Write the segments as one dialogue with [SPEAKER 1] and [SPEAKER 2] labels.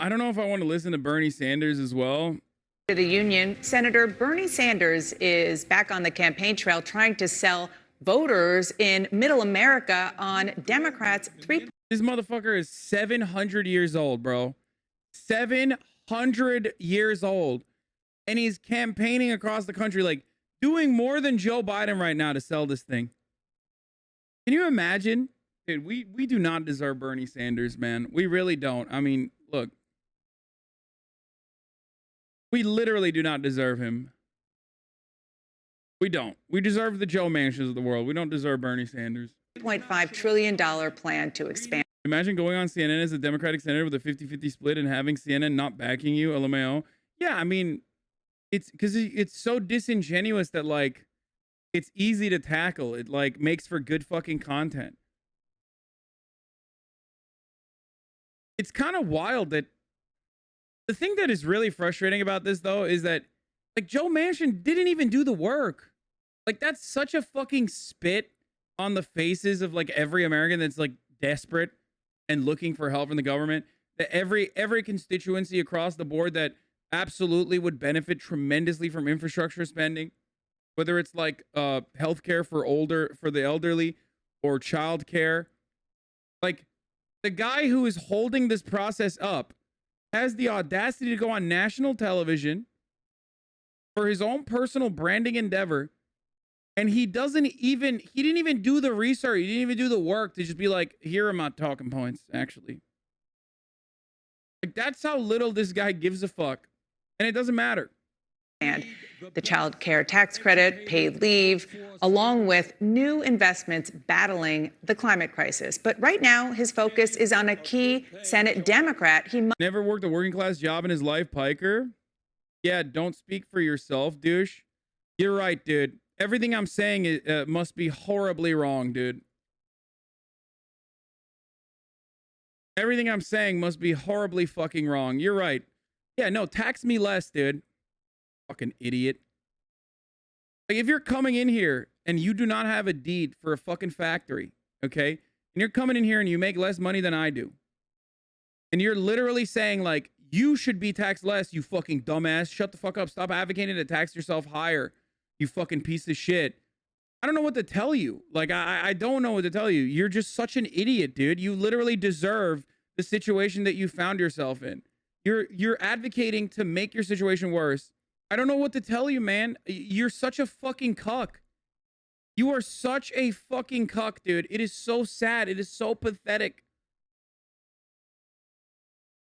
[SPEAKER 1] I don't know if I want to listen to Bernie Sanders as well.
[SPEAKER 2] To the Union, Senator Bernie Sanders is back on the campaign trail trying to sell voters in Middle America on Democrats'
[SPEAKER 1] This motherfucker is 700 years old, bro. 700 years old. And he's campaigning across the country, like doing more than Joe Biden right now to sell this thing. Can you imagine? Dude, we do not deserve Bernie Sanders, man. We really don't. I mean, look. We literally do not deserve him. We don't. We deserve the Joe Manchins of the world. We don't deserve Bernie Sanders.
[SPEAKER 2] $3.5 trillion plan to expand.
[SPEAKER 1] Imagine going on CNN as a Democratic senator with a 50-50 split and having CNN not backing you, LMAO. Yeah, I mean, it's because it's so disingenuous that, like, it's easy to tackle. It, like, makes for good fucking content. It's kind of wild that the thing that is really frustrating about this, though, is that, like, Joe Manchin didn't even do the work. Like, that's such a fucking spit on the faces of, like, every American that's, like, desperate and looking for help from the government. That every constituency across the board that absolutely would benefit tremendously from infrastructure spending, whether it's like healthcare for the elderly or childcare. Like, the guy who is holding this process up has the audacity to go on national television for his own personal branding endeavor, and he didn't even do the research, he didn't even do the work to just be like, here are my talking points, actually. Like, that's how little this guy gives a fuck. And it doesn't matter.
[SPEAKER 2] And the child care tax credit, paid leave, along with new investments battling the climate crisis. But right now, his focus is on a key Senate Democrat. He
[SPEAKER 1] never worked a working class job in his life, Piker. Yeah, don't speak for yourself, douche. You're right, dude. Everything I'm saying must be horribly wrong, dude. Everything I'm saying must be horribly fucking wrong. You're right. Yeah, no, tax me less, dude. Fucking idiot. Like, if you're coming in here and you do not have a deed for a fucking factory, okay? And you're coming in here and you make less money than I do. And you're literally saying, like, you should be taxed less, you fucking dumbass. Shut the fuck up. Stop advocating to tax yourself higher, you fucking piece of shit. I don't know what to tell you. Like, I don't know what to tell you. You're just such an idiot, dude. You literally deserve the situation that you found yourself in. You're advocating to make your situation worse. I don't know what to tell you, man. You're such a fucking cuck. You are such a fucking cuck, dude. It is so sad. It is so pathetic.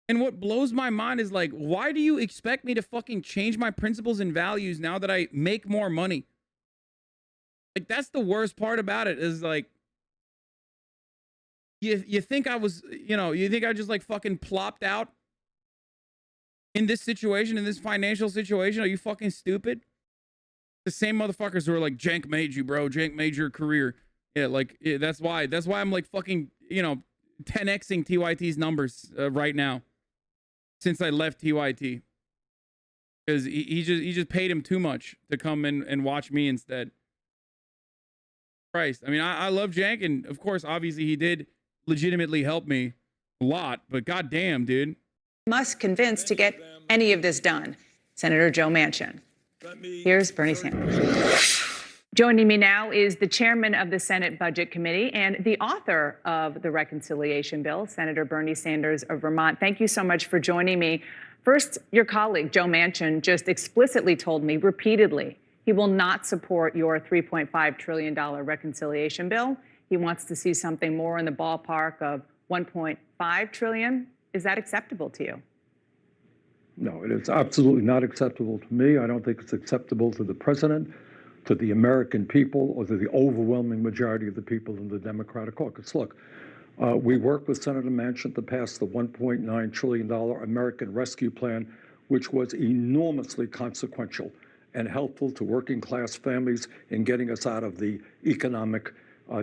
[SPEAKER 1] And what blows my mind is, like, why do you expect me to fucking change my principles and values now that I make more money? Like, that's the worst part about it, is, like, you think I was, you think I just, like, fucking plopped out in this situation, in this financial situation? Are you fucking stupid? The same motherfuckers who are like, Jank made you, bro. Jank made your career. Yeah, like, yeah, that's why I'm, like, fucking, 10xing TYT's numbers right now since I left TYT. Because he just paid him too much to come in and watch me instead. Christ. I mean, I love Jank, and of course, obviously, he did legitimately help me a lot, but goddamn, dude.
[SPEAKER 2] Must convince to get any of this done. Senator Joe Manchin. Here's Bernie Sanders. Joining me now is the chairman of the Senate Budget Committee and the author of the reconciliation bill, Senator Bernie Sanders of Vermont. Thank you so much for joining me. First, your colleague, Joe Manchin, just explicitly told me repeatedly he will not support your $3.5 trillion reconciliation bill. He wants to see something more in the ballpark of $1.5 trillion. Is that acceptable to you?
[SPEAKER 3] No, it is absolutely not acceptable to me. I don't think it's acceptable to the president, to the American people, or to the overwhelming majority of the people in the Democratic caucus. Look, we worked with Senator Manchin to pass the $1.9 trillion American Rescue Plan, which was enormously consequential and helpful to working class families in getting us out of the economic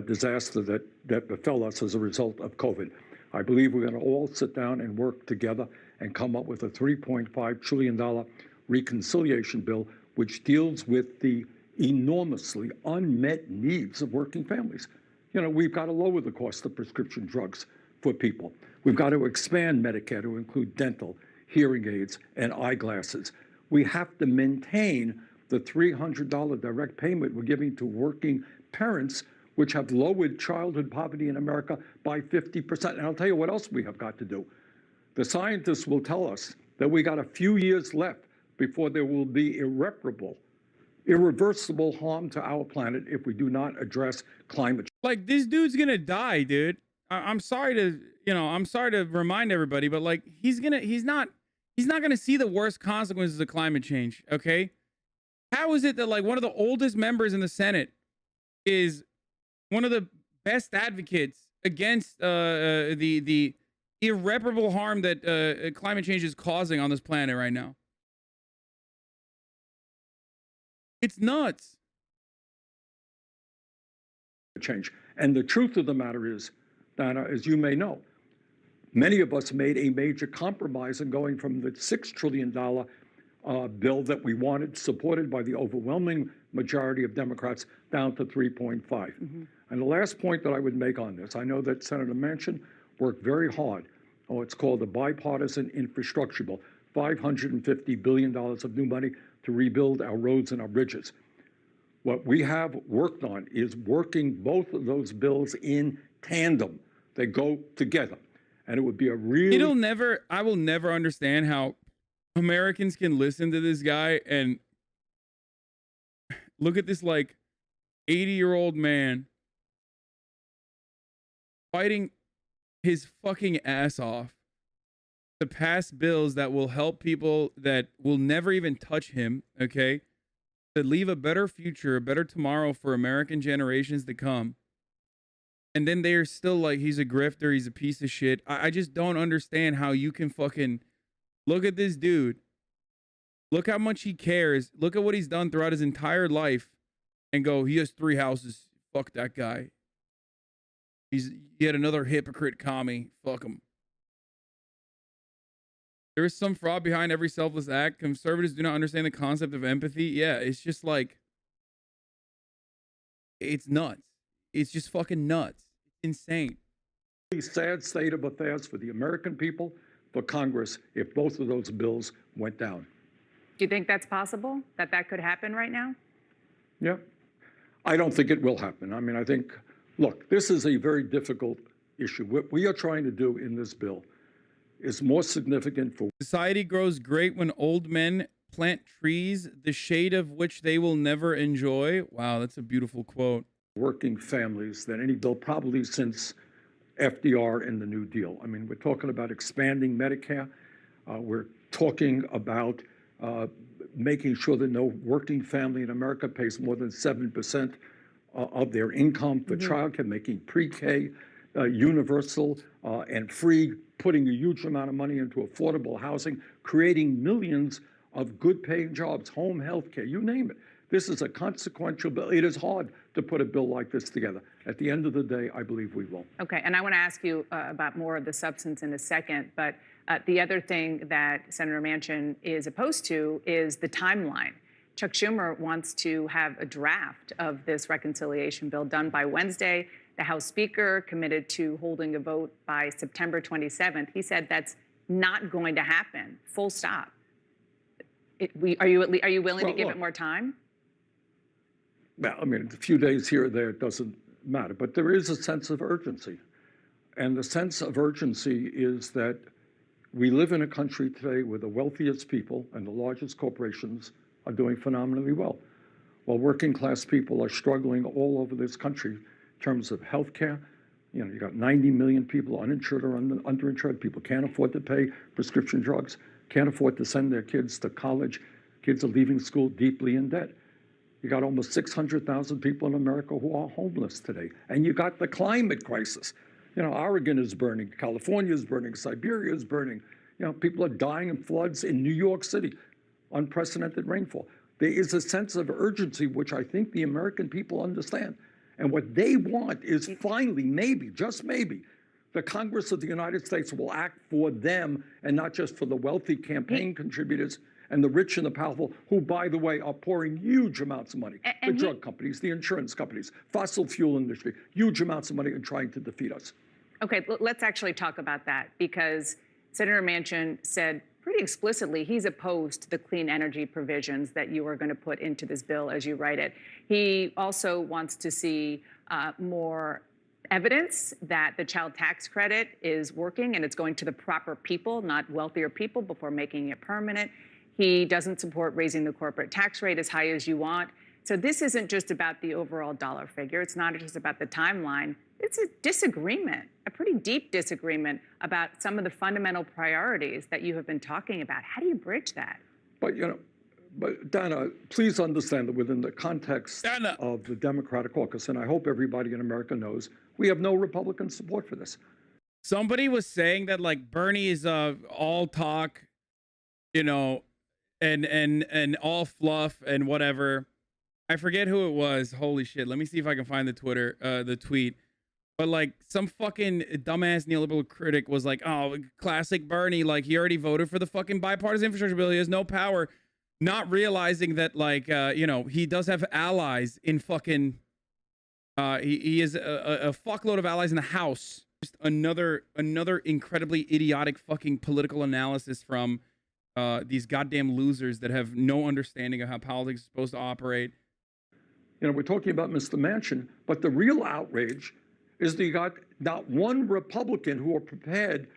[SPEAKER 3] disaster that befell us as a result of COVID. I believe we're going to all sit down and work together and come up with a $3.5 trillion reconciliation bill, which deals with the enormously unmet needs of working families. We've got to lower the cost of prescription drugs for people. We've got to expand Medicare to include dental, hearing aids, and eyeglasses. We have to maintain the $300 direct payment we're giving to working parents, which have lowered childhood poverty in America by 50%. And I'll tell you what else we have got to do. The scientists will tell us that we got a few years left before there will be irreversible harm to our planet if we do not address climate change.
[SPEAKER 1] Like, this dude's gonna die, dude. I'm sorry to, I'm sorry to remind everybody, but like, he's not gonna see the worst consequences of climate change. Okay. How is it that like one of the oldest members in the Senate is one of the best advocates against the irreparable harm that climate change is causing on this planet right now? It's nuts.
[SPEAKER 3] Change. And the truth of the matter is, Donna, as you may know, many of us made a major compromise in going from the $6 trillion bill that we wanted, supported by the overwhelming majority of Democrats, down to 3.5. Mm-hmm. And the last point that I would make on this, I know that Senator Manchin worked very hard on what's called the bipartisan infrastructure bill, $550 billion of new money to rebuild our roads and our bridges. What we have worked on is working both of those bills in tandem. They go together. And it would be a really...
[SPEAKER 1] I will never understand how Americans can listen to this guy and look at this like 80-year-old man fighting his fucking ass off to pass bills that will help people that will never even touch him, okay? To leave a better future, a better tomorrow for American generations to come. And then they're still like, he's a grifter, he's a piece of shit. I just don't understand how you can fucking look at this dude. Look how much he cares. Look at what he's done throughout his entire life and go, he has 3 houses. Fuck that guy. He's yet another hypocrite commie. Fuck him. There is some fraud behind every selfless act. Conservatives do not understand the concept of empathy. Yeah, it's just like, it's nuts. It's just fucking nuts. It's insane.
[SPEAKER 3] Sad state of affairs for the American people, for Congress, if both of those bills went down.
[SPEAKER 2] Do you think that's possible, that that could happen right now?
[SPEAKER 3] Yeah. I don't think it will happen. I mean, I think, look, this is a very difficult issue. What we are trying to do in this bill is more significant for...
[SPEAKER 1] Society grows great when old men plant trees, the shade of which they will never enjoy. Wow, that's a beautiful quote.
[SPEAKER 3] Working families than any bill probably since FDR and the New Deal. I mean, we're talking about expanding Medicare. We're talking about making sure that no working family in America pays more than 7% of their income for childcare, making pre-K universal and free, putting a huge amount of money into affordable housing, creating millions of good-paying jobs, home health care, you name it. This is a consequential bill. It is hard to put a bill like this together. At the end of the day, I believe we will.
[SPEAKER 2] Okay, and I want to ask you about more of the substance in a second, but the other thing that Senator Manchin is opposed to is the timeline. Chuck Schumer wants to have a draft of this reconciliation bill done by Wednesday. The House Speaker committed to holding a vote by September 27th. He said that's not going to happen, full stop. Are you willing to give it more time?
[SPEAKER 3] Well, I mean, a few days here or there, it doesn't matter. But there is a sense of urgency. And the sense of urgency is that we live in a country today where the wealthiest people and the largest corporations are doing phenomenally well, while working class people are struggling all over this country in terms of health care. You know, you got 90 million people uninsured or underinsured. People can't afford to pay prescription drugs, can't afford to send their kids to college. Kids are leaving school deeply in debt. You got almost 600,000 people in America who are homeless today. And you got the climate crisis. You know, Oregon is burning, California is burning, Siberia is burning. You know, people are dying in floods in New York City, unprecedented rainfall. There is a sense of urgency, which I think the American people understand. And what they want is finally, maybe, just maybe, the Congress of the United States will act for them and not just for the wealthy campaign contributors and the rich and the powerful, who, by the way, are pouring huge amounts of money. The drug companies, the insurance companies, fossil fuel industry, huge amounts of money in trying to defeat us.
[SPEAKER 2] Okay, let's actually talk about that, because Senator Manchin said pretty explicitly he's opposed to the clean energy provisions that you are going to put into this bill as you write it. He also wants to see more evidence that the child tax credit is working and it's going to the proper people, not wealthier people, before making it permanent. He doesn't support raising the corporate tax rate as high as you want. So this isn't just about the overall dollar figure. It's not just about the timeline. It's a disagreement, a pretty deep disagreement about some of the fundamental priorities that you have been talking about. How do you bridge that?
[SPEAKER 3] But, but Dana, please understand that within the context of the Democratic caucus, and I hope everybody in America knows, we have no Republican support for this.
[SPEAKER 1] Somebody was saying that like Bernie is all talk, and all fluff and whatever. I forget who it was. Holy shit. Let me see if I can find the tweet. But like some fucking dumbass neoliberal critic was like, oh, classic Bernie. Like he already voted for the fucking bipartisan infrastructure bill. He has no power. Not realizing that like, he does have allies in fucking, he is a fuckload of allies in the House. Just another incredibly idiotic fucking political analysis from these goddamn losers that have no understanding of how politics is supposed to operate.
[SPEAKER 3] We're talking about Mr. Manchin, but the real outrage is that you got not one Republican who are prepared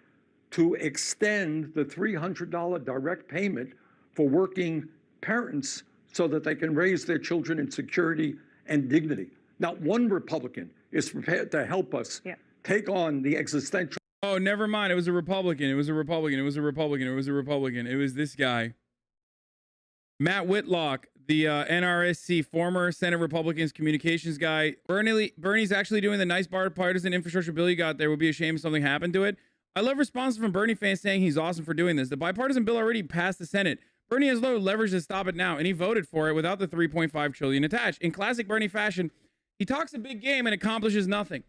[SPEAKER 3] to extend the $300 direct payment for working parents so that they can raise their children in security and dignity. Not one Republican is prepared to help us take on the existential.
[SPEAKER 1] Oh, never mind. It was a Republican. It was a Republican. It was a Republican. It was a Republican. It was this guy. Matt Whitlock, the NRSC, former Senate Republicans communications guy. Bernie's actually doing the nice bipartisan infrastructure bill you got there. Would be a shame if something happened to it. I love responses from Bernie fans saying he's awesome for doing this. The bipartisan bill already passed the Senate. Bernie has no leverage to stop it now, and he voted for it without the $3.5 trillion attached. In classic Bernie fashion, he talks a big game and accomplishes nothing.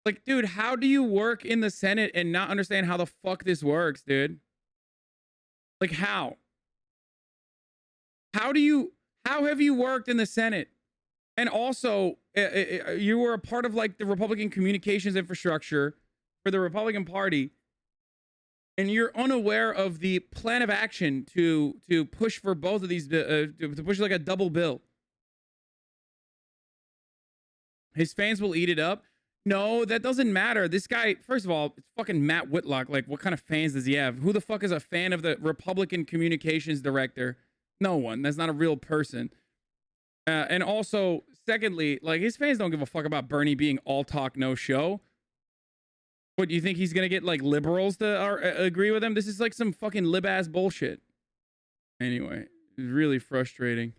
[SPEAKER 1] Like, dude, how do you work in the Senate and not understand how the fuck this works, dude? Like, how? How have you worked in the Senate? And also, you were a part of like the Republican communications infrastructure for the Republican Party, and you're unaware of the plan of action to push for both of these, to push like a double bill. His fans will eat it up. No, that doesn't matter. This guy, first of all, it's fucking Matt Whitlock. Like, what kind of fans does he have? Who the fuck is a fan of the Republican communications director? No one. That's not a real person. And also, secondly, like, his fans don't give a fuck about Bernie being all talk, no show. What, do you think he's gonna get like liberals to agree with him? This is like some fucking lib-ass bullshit. Anyway, it's really frustrating.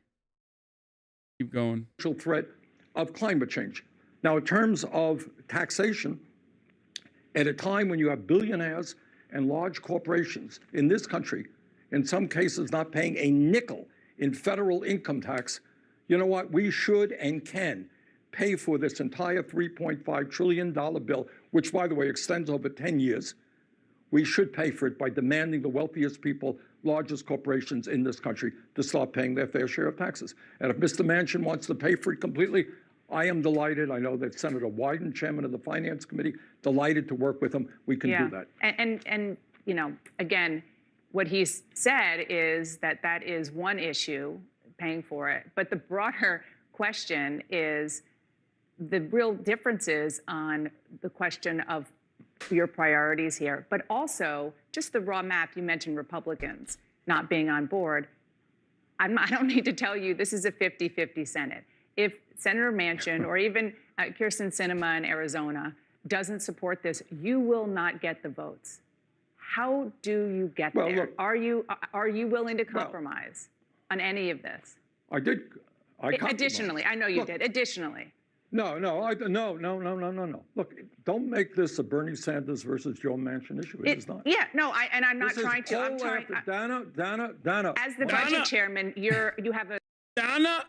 [SPEAKER 1] Keep going.
[SPEAKER 3] Threat of climate change. Now, in terms of taxation, at a time when you have billionaires and large corporations in this country, in some cases not paying a nickel in federal income tax, you know what? We should and can pay for this entire $3.5 trillion bill, which, by the way, extends over 10 years. We should pay for it by demanding the wealthiest people, largest corporations in this country to start paying their fair share of taxes. And if Mr. Manchin wants to pay for it completely, I am delighted. I know that Senator Wyden, chairman of the Finance Committee, delighted to work with him. We can do that.
[SPEAKER 2] And again, what he's said is that is one issue, paying for it. But the broader question is the real differences on the question of your priorities here, but also just the raw math. You mentioned Republicans not being on board. I don't need to tell you this is a 50-50 Senate. If Senator Manchin or even Kyrsten Sinema in Arizona doesn't support this, you will not get the votes. How do you get there?
[SPEAKER 3] Look,
[SPEAKER 2] are you willing to compromise on any of this?
[SPEAKER 3] I did.
[SPEAKER 2] Additionally, I know you did. Additionally.
[SPEAKER 3] No. Look, don't make this a Bernie Sanders versus Joe Manchin issue. It is not.
[SPEAKER 2] Yeah, no, I'm not trying to. I'm trying.
[SPEAKER 3] Donna.
[SPEAKER 2] As the budget chairman, you have a.
[SPEAKER 1] Donna,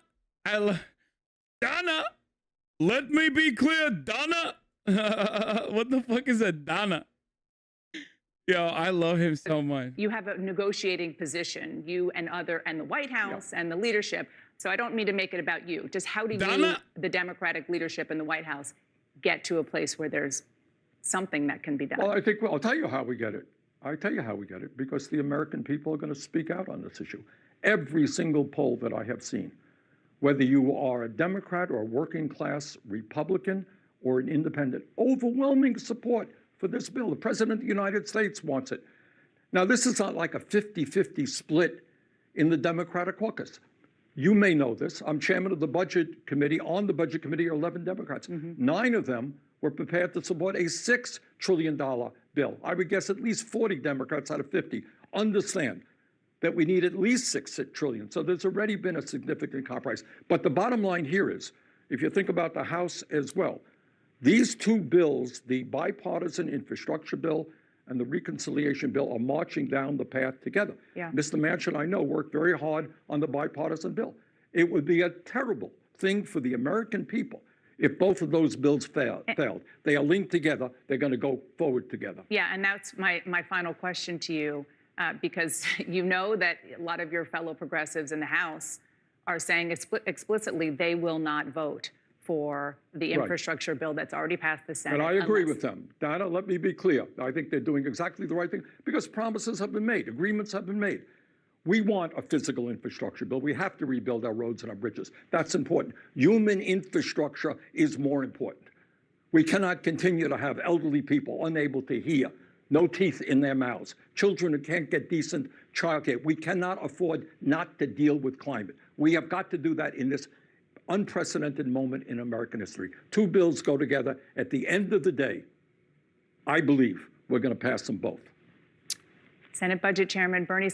[SPEAKER 1] Donna, let me be clear, Donna. What the fuck is a Donna? Yo, I love him so much.
[SPEAKER 2] You have a negotiating position, you and the White House and the leadership. So I don't mean to make it about you. Just how do you, the Democratic leadership in the White House, get to a place where there's something that can be done?
[SPEAKER 3] Well, I think, well, I'll tell you how we get it. I tell you how we get it, because the American people are going to speak out on this issue. Every single poll that I have seen, whether you are a Democrat or a working class Republican or an independent, overwhelming support for this bill. The President of the United States wants it. Now, this is not like a 50-50 split in the Democratic caucus. You may know this. I'm chairman of the Budget Committee. On the Budget Committee are 11 Democrats. 9 of them were prepared to support a $6 trillion bill. I would guess at least 40 Democrats out of 50 understand that we need at least $6 trillion. So there's already been a significant compromise. But the bottom line here is, if you think about the House as well, these two bills, the bipartisan infrastructure bill and the reconciliation bill, are marching down the path together.
[SPEAKER 2] Yeah.
[SPEAKER 3] Mr. Manchin, I know, worked very hard on the bipartisan bill. It would be a terrible thing for the American people if both of those bills failed. They are linked together. They're going to go forward together.
[SPEAKER 2] Yeah, and that's my final question to you, because you know that a lot of your fellow progressives in the House are saying explicitly they will not vote for the infrastructure bill that's already passed the Senate.
[SPEAKER 3] And I agree with them. Donna, let me be clear. I think they're doing exactly the right thing, because promises have been made, agreements have been made. We want a physical infrastructure bill. We have to rebuild our roads and our bridges. That's important. Human infrastructure is more important. We cannot continue to have elderly people unable to hear, no teeth in their mouths, children who can't get decent childcare. We cannot afford not to deal with climate. We have got to do that in this unprecedented moment in American history. Two bills go together. At the end of the day, I believe we're going to pass them both.
[SPEAKER 2] Senate Budget Chairman Bernie